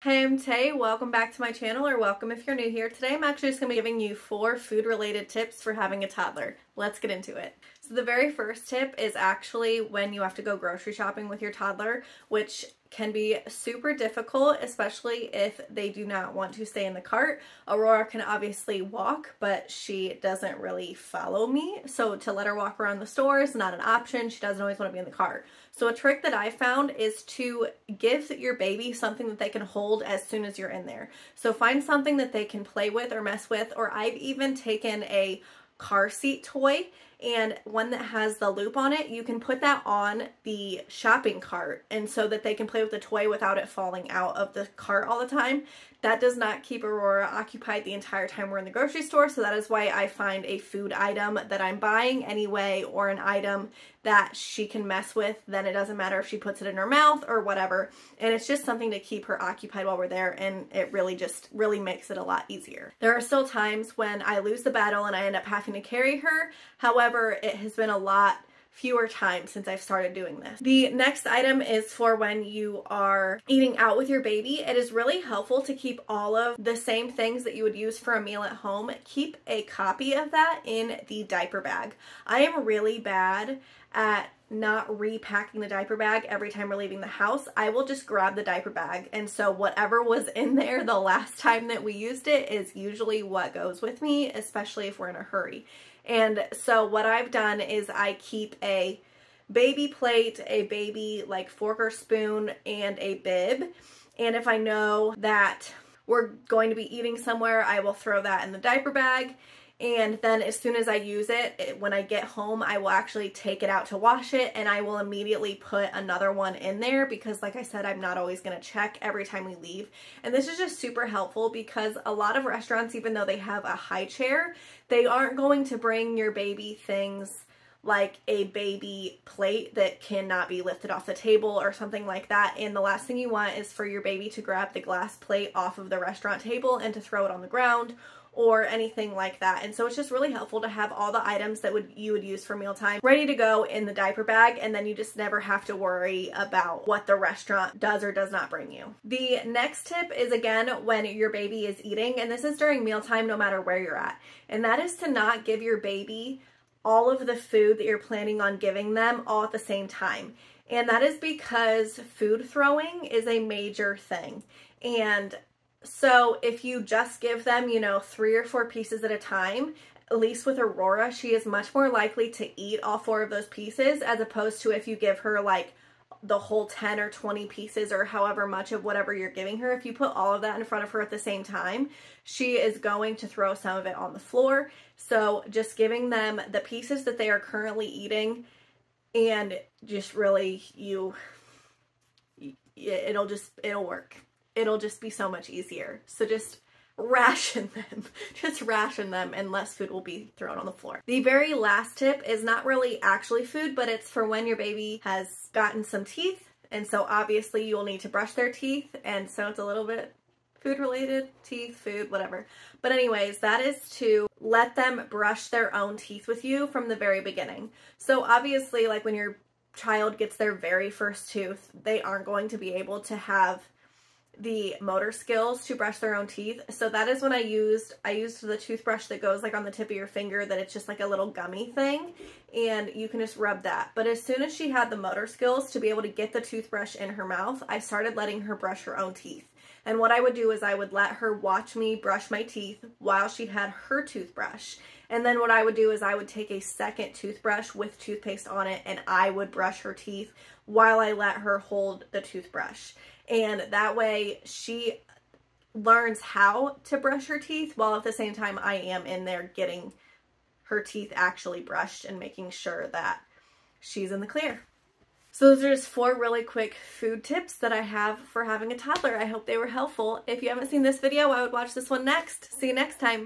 Hey, I'm Tay. Welcome back to my channel, or welcome if you're new here. Today I'm actually just going to be giving you 4 food-related tips for having a toddler. Let's get into it. So the very first tip is actually when you have to go grocery shopping with your toddler, which can be super difficult, especially if they do not want to stay in the cart. Aurora can obviously walk, but she doesn't really follow me. So to let her walk around the store is not an option. She doesn't always want to be in the cart. So a trick that I found is to give your baby something that they can hold as soon as you're in there. So find something that they can play with or mess with, or I've even taken a car seat toy and one that has the loop on it. You can put that on the shopping cart, and so that they can play with the toy without it falling out of the cart all the time. That does not keep Aurora occupied the entire time we're in the grocery store, so that is why I find a food item that I'm buying anyway, or an item that she can mess with. Then it doesn't matter if she puts it in her mouth or whatever, and it's just something to keep her occupied while we're there, and it really makes it a lot easier. There are still times when I lose the battle and I end up having to carry her. However, it has been a lot fewer times since I've started doing this. The next item is for when you are eating out with your baby. It is really helpful to keep all of the same things that you would use for a meal at home. Keep a copy of that in the diaper bag. I am really bad at not repacking the diaper bag every time we're leaving the house. I will just grab the diaper bag, and so whatever was in there the last time that we used it is usually what goes with me, especially if we're in a hurry. And so what I've done is I keep a baby plate, a baby like fork or spoon, and a bib. And if I know that we're going to be eating somewhere, I will throw that in the diaper bag. And then as soon as I use it, when I get home, I will actually take it out to wash it, and I will immediately put another one in there because, like I said, I'm not always going to check every time we leave. And this is just super helpful because a lot of restaurants, even though they have a high chair, they aren't going to bring your baby things like a baby plate that cannot be lifted off the table or something like that. And the last thing you want is for your baby to grab the glass plate off of the restaurant table and to throw it on the ground or anything like that. And so it's just really helpful to have all the items that you would use for mealtime ready to go in the diaper bag, and then you just never have to worry about what the restaurant does or does not bring you. The next tip is, again, when your baby is eating, and this is during mealtime no matter where you're at, and that is to not give your baby all of the food that you're planning on giving them all at the same time. And that is because food throwing is a major thing. And so if you just give them, 3 or 4 pieces at a time, at least with Aurora, she is much more likely to eat all 4 of those pieces, as opposed to if you give her like the whole 10 or 20 pieces or however much of whatever you're giving her. If you put all of that in front of her at the same time, she is going to throw some of it on the floor. So just giving them the pieces that they are currently eating, and just really it'll work. It'll just be so much easier. So just ration them. Just ration them, and less food will be thrown on the floor. The very last tip is not really actually food, but it's for when your baby has gotten some teeth. And so obviously you'll need to brush their teeth. And so it's a little bit food related, teeth, food, whatever. But anyways, that is to let them brush their own teeth with you from the very beginning. So obviously, like when your child gets their very first tooth, they aren't going to be able to have the motor skills to brush their own teeth. So that is when I used the toothbrush that goes like on the tip of your finger, that it's just like a little gummy thing, and you can just rub that. But as soon as she had the motor skills to be able to get the toothbrush in her mouth, I started letting her brush her own teeth. And what I would do is I would let her watch me brush my teeth while she had her toothbrush. And then what I would do is I would take a second toothbrush with toothpaste on it, and I would brush her teeth while I let her hold the toothbrush. And that way she learns how to brush her teeth, while at the same time I am in there getting her teeth actually brushed and making sure that she's in the clear. So those are just 4 really quick food tips that I have for having a toddler. I hope they were helpful. If you haven't seen this video, I would watch this one next. See you next time.